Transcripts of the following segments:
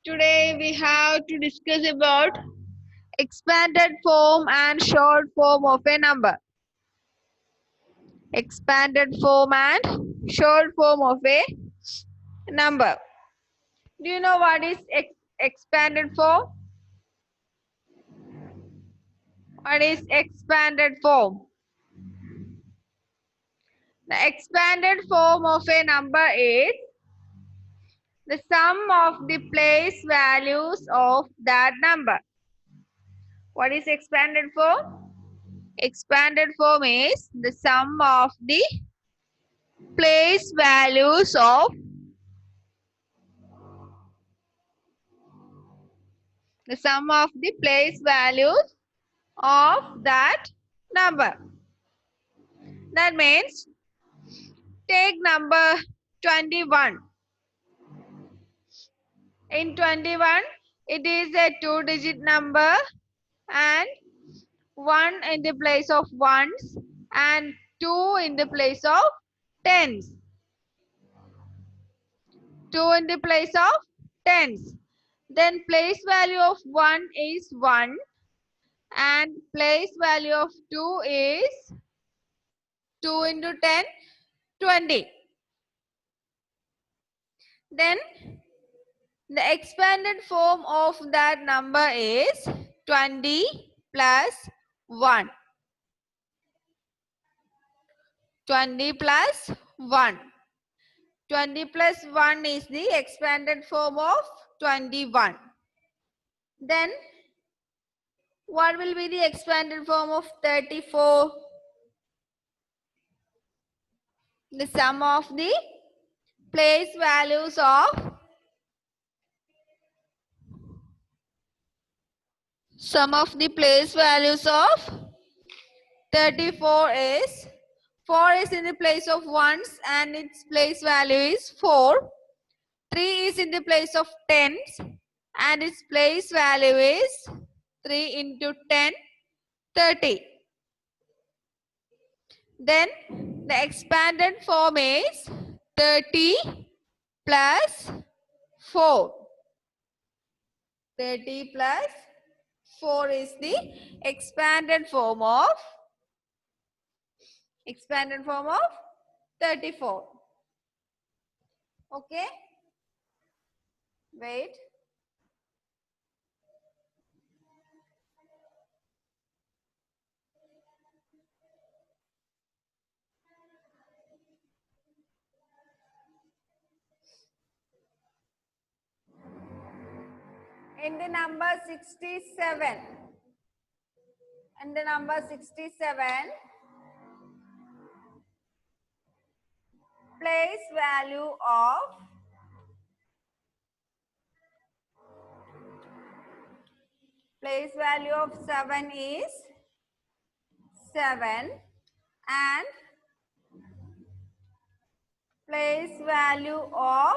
Today we have to discuss about expanded form and short form of a number. Expanded form and short form of a number. Do you know what is expanded form? What is expanded form? The expanded form of a number is the sum of the place values of that number. What is expanded form? Expanded form is the sum of the place values of place values of that number. That means take number 21. In 21, it is a 2-digit number and 1 in the place of ones and 2 in the place of tens. 2 in the place of tens. Then place value of 1 is 1 and place value of 2 is 2 into 10, 20. Then the expanded form of that number is 20 plus 1. 20 plus 1. 20 plus 1 is the expanded form of 21. Then what will be the expanded form of 34? The sum of the place values of place values of 34 is 4 is in the place of ones and its place value is 4. 3 is in the place of tens and its place value is 3 into 10, 30. Then the expanded form is 30 plus 4. 30 plus 4 is the expanded form of 34. Okay? Wait. In the number 67, place value of 7 is 7 and place value of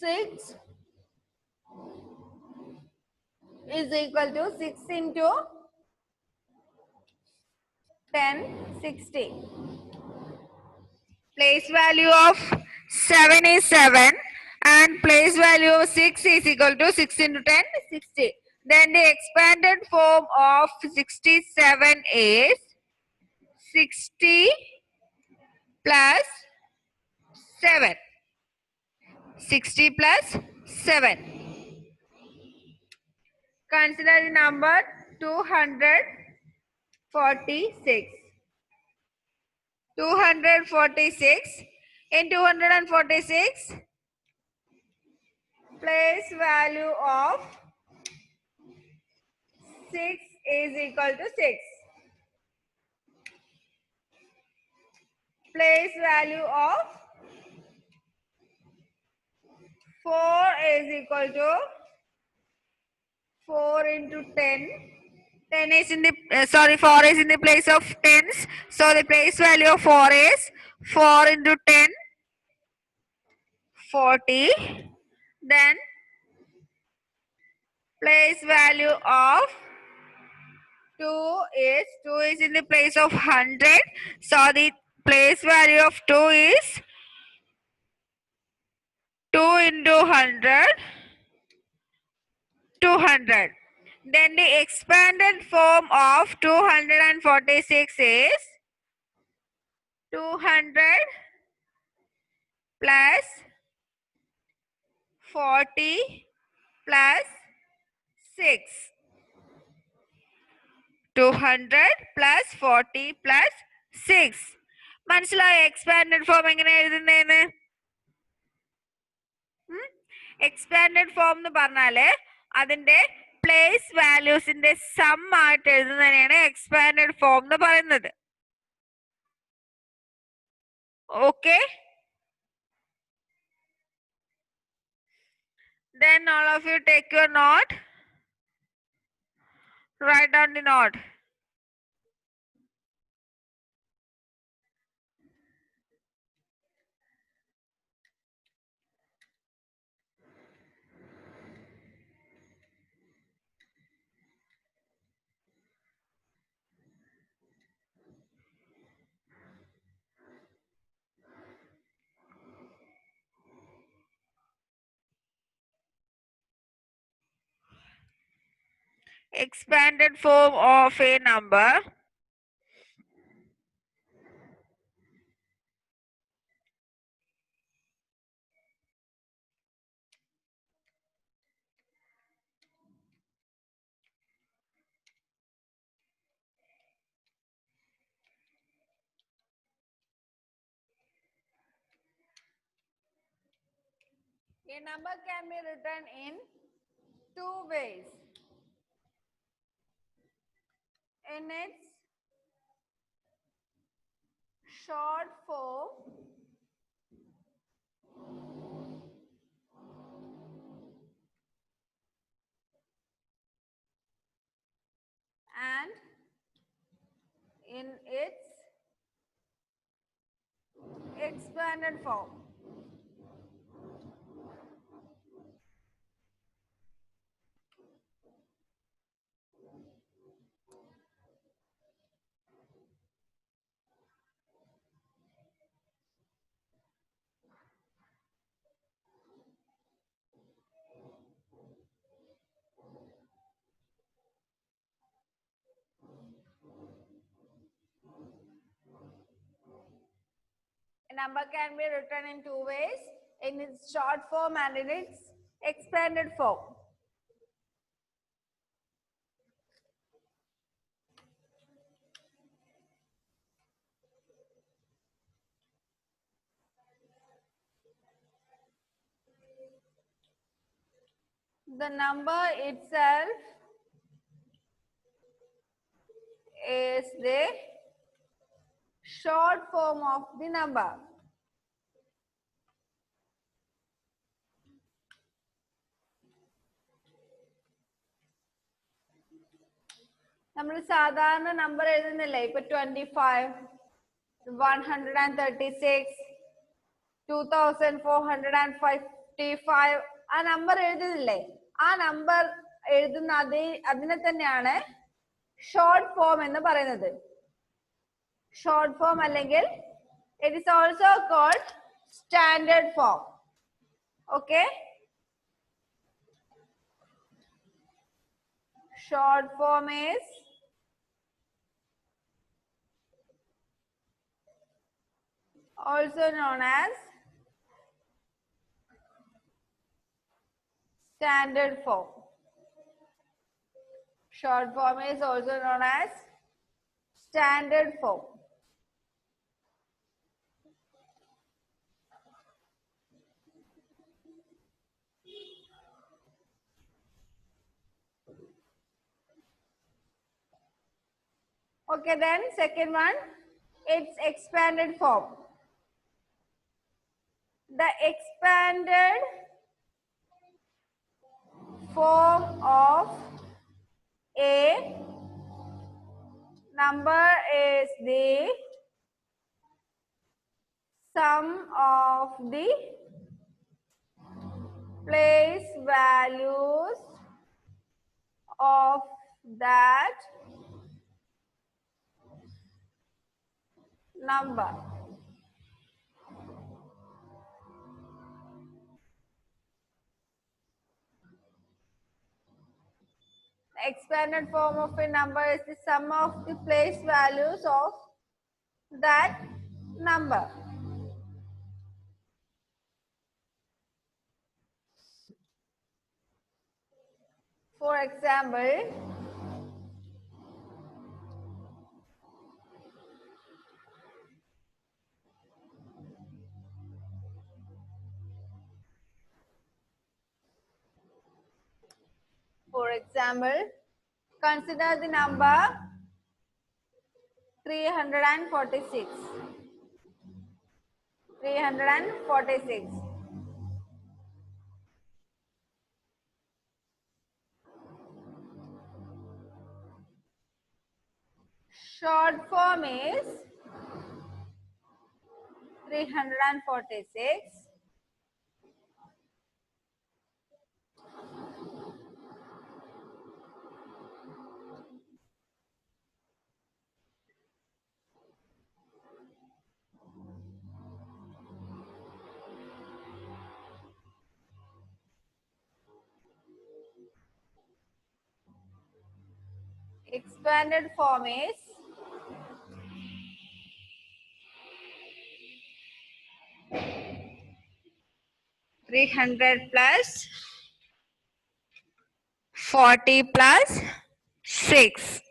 6 is equal to 6 into 10, 60. Place value of 7 is 7 and place value of 6 is equal to 6 into 10, 60. Then the expanded form of 67 is 60 plus 7. 60 plus 7. Consider the number 246. 246. In 246, place value of 6 is equal to 6. Place value of 4 is equal to 4 into 10. 10 is in the 4 is in the place of tens. So the place value of 4 is 4 into 10, 40. Then place value of 2 is in the place of 100. So the place value of 2 is 2 into 100, 200. Then the expanded form of 246 is 200 plus 40 plus 6. 200 plus 40 plus 6. മനസ്സിലായോ expanded form എങ്ങനെ എഴുതുന്നതെന്ന്? Expanded form എന്ന് പറഞ്ഞാല് അതിന്റെ place വാല്യൂസിന്റെ some ആയിട്ട് എഴുതുന്നതിനെയാണ് expanded form എന്ന് പറയുന്നത്. Okay, then all of you take your note, write down the note. Expanded form of a number can be written in two ways. In its short form and in its expanded form. A number can be written in two ways, in its short form and in its expanded form. The number itself is the short form of the number. നമ്മൾ സാധാരണ number എഴുതുന്നില്ലേ, ഇപ്പൊ 25, 136, 2455, ആ number എഴുതുന്നില്ലേ, ആ number എഴുതുന്ന അതിനെ തന്നെയാണ് short form എന്ന് പറയുന്നത്. ഷോർട്ട് ഫോം അല്ലെങ്കിൽ it is also called standard form. Okay, short form is also known as standard form. Short form is also known as standard form. Okay, then second one, its expanded form. The expanded form of a number is the sum of the place values of that number. expanded form of a number is the sum of the place values of that number. For example, consider the number 346. 346. Short form is 346. Expanded form is 300 plus 40 plus 6.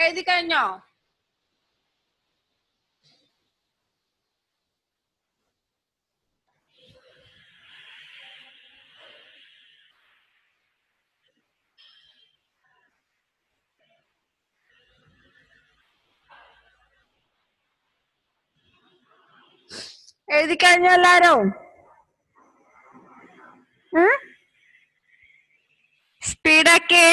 എഴുതി കഴിഞ്ഞോ? എഴുതി കഴിഞ്ഞോ എല്ലാരും? സ്പീഡാക്കേ.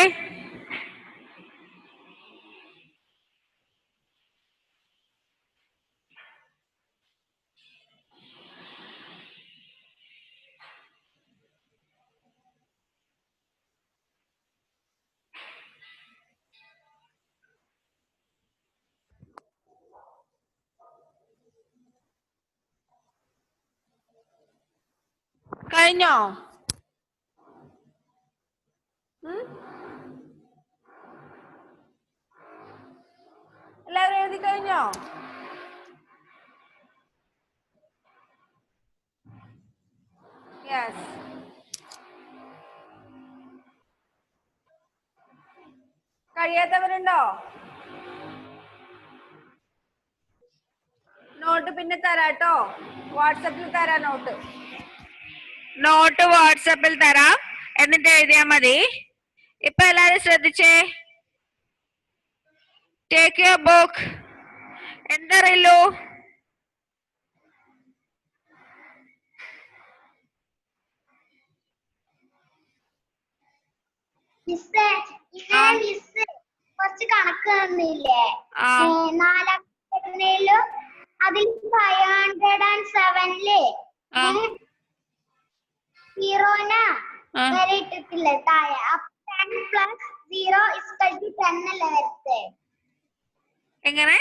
കഴിഞ്ഞോ? എല്ലാവരും എഴുതി കഴിഞ്ഞോ? Yes. കഴിയാത്തവരുണ്ടോ? Not പിന്നെ തരാട്ടോ. വാട്സപ്പിൽ തരാം നോട്ട്. നോട്ട് വാട്സപ്പിൽ തരാം, എന്നിട്ട് എഴുതിയാ മതി. ഇപ്പൊ എല്ലാരും ശ്രദ്ധിച്ചേ. Take your book. എന്തറിയല്ലോ? കുറച്ച് കണക്ക് തന്നില്ലേ? 4 അതിൽ 507 സീറോന് വരെ ഇട്ടിട്ടില്ലേ താഴെ? 10 പ്ലസ് 0 10 അല്ലേ വരത്തെ? എങ്ങനെ?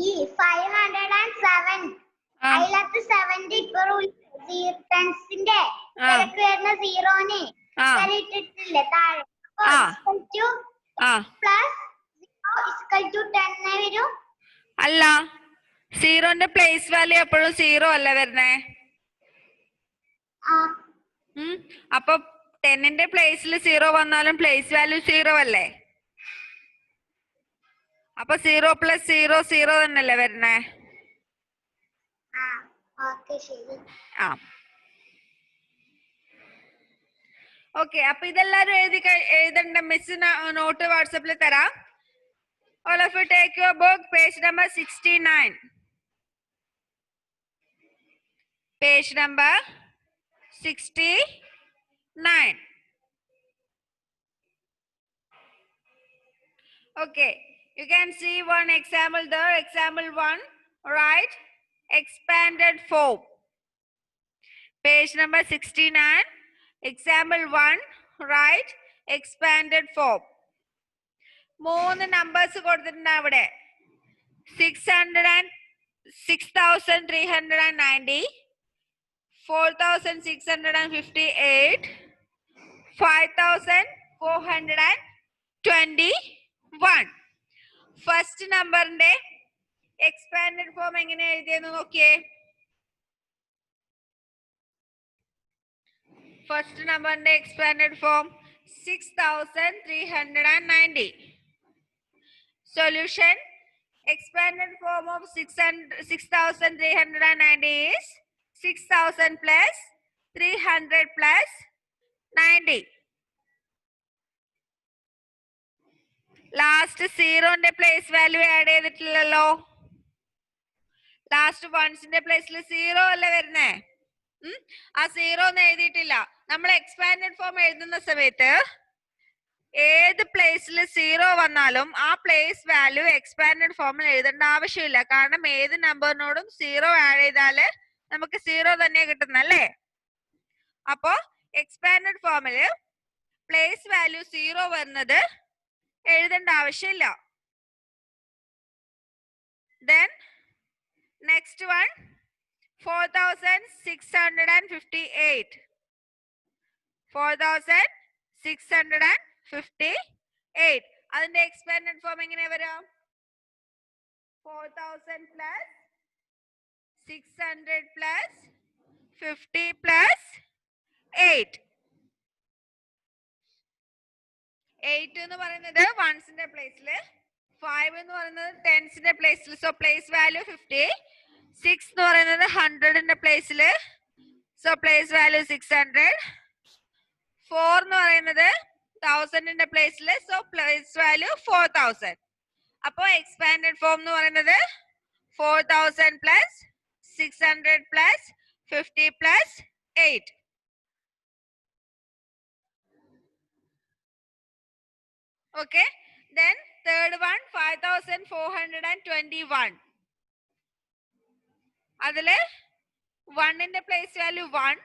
ഈ 507 അതിലത്തെ 7 ടെൻസിന്റെ ഇടയ്ക്ക് വരുന്ന സീറോന് വരെ ഇട്ടിട്ടില്ലേ താഴെ? പ്ലസ് 0 10 വരും. അല്ല, സീറോന്റെ പ്ലേസ് വാല്യൂ എപ്പോഴും 0 അല്ല വരുന്നേ. അപ്പൊ 10ന്റെ പ്ലേസിൽ 0 വന്നാലും പ്ലേസ് വാല്യൂ 0 അല്ലേ? അപ്പൊ 0 പ്ലസ് 0 0 തന്നെയല്ലേ വരുന്നേ? ഓക്കെ, അപ്പൊ ഇതെല്ലാരും എഴുതണ്ട. മിസ് നോട്ട് വാട്സപ്പിൽ തരാം. All of you take your book, page number 69. Page number 69. Okay, you can see one example there. Example 1, right? Expanded form. Page number 69. Example 1. Write expanded form. മൂന്ന് numbers കൊടുത്തിട്ടുണ്ട് അവിടെ. 6,390, 4,658, 5,421. First നമ്പറിന്റെ expanded form എങ്ങനെ എഴുതിയെന്ന് നോക്കിയേ. First നമ്പറിന്റെ expanded form 6,390. Solution. Expanded form of 6,390 is 6,000 plus 300 plus 90. Last 0 ന്റെ place value add ചെയ്തിട്ടില്ലല്ലോ. Last വൺസിന്റെ പ്ലേസിൽ 0 അല്ലേ വരുന്നേ. ആ 0 ഒന്നും എഴുതിയിട്ടില്ല. നമ്മൾ എക്സ്പാൻഡഡ് ഫോം എഴുതുന്ന സമയത്ത് ഏത് പ്ലേസിൽ 0 വന്നാലും ആ പ്ലേസ് വാല്യൂ എക്സ്പാൻഡഡ് ഫോമിൽ എഴുതേണ്ട ആവശ്യമില്ല. കാരണം ഏത് നമ്പറിനോടും 0 ആഡ് ചെയ്താല് നമുക്ക് 0 തന്നെ കിട്ടുന്നല്ലേ. അപ്പോ എക്സ്പാൻഡഡ് ഫോമില് പ്ലേസ് വാല്യൂ 0 വരുന്നത് എഴുതേണ്ട ആവശ്യമില്ല. Then next one 4,658. 4,658. അതിന്റെ എക്സ്പാൻഡഡ് ഫോം എങ്ങനെയാ വരാം? 4,000 plus 600 plus 50 plus 8. 8 എന്ന് പറയുന്നത് വൺസിന്റെ പ്ലേസിൽ, 5 എന്ന് പറയുന്നത് ടെൻസിന്റെ പ്ലേസിൽ. So place value 50. 6 എന്ന് പറയുന്നത് 100ന്റെ പ്ലേസിൽ. So place value 600. 4 എന്ന് പറയുന്നത് 1000ന്റെ പ്ലേസിൽ. So place value 4000. അപ്പോ എക്സ്പാൻഡഡ് ഫോം എന്ന് പറയുന്നത് 4,000 plus 600 plus 50 plus 8. Okay. Then third one 5,421. അതില് 1ന്റെ പ്ലേസ് വാല്യൂ 1,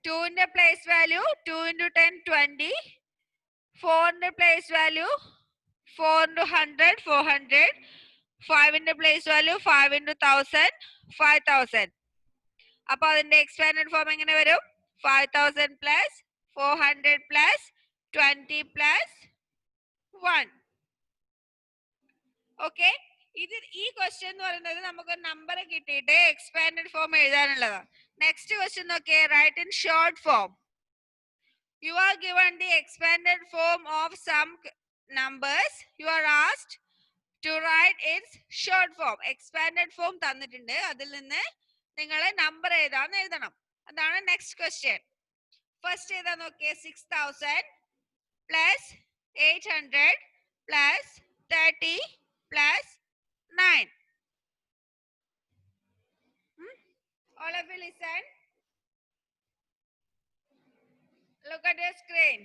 2ന്റെ പ്ലേസ് വാല്യൂ 2 into 10 20, 4ന്റെ പ്ലേസ് വാല്യൂ 4 into 100 400, 5ന്റെ പ്ലേസ് വാല്യൂ 5 into 1000 5000. അപ്പൊ അതിന്റെ എക്സ്പാൻഡഡ് ഫോം എങ്ങനെ വരും? 5,000 plus 400 plus 20 plus 1. ഓക്കെ. ഈ ക്വസ്റ്റ്യൻ എന്ന് പറയുന്നത് നമുക്ക് നമ്പർ കിട്ടിയിട്ട് എക്സ്പാൻഡഡ് ഫോം എഴുതാനുള്ളതാണ്. നെക്സ്റ്റ് ക്വസ്റ്റ്യൻ നോക്കിയേ. Right in short form. You are given the expanded form of some numbers. You are asked to write its short form. Expanded form തന്നിട്ടുണ്ട്. അതിൽ നിന്ന് നിങ്ങൾ നമ്പർ ഏതാന്ന് എഴുതണം. അതാണ് നെക്സ്റ്റ് ക്വസ്റ്റ്യൻ. ഫസ്റ്റ് ഏതാ നോക്കിയേ. 6,000 plus 800 plus 30 plus 9. All of you listen. Look at your screen.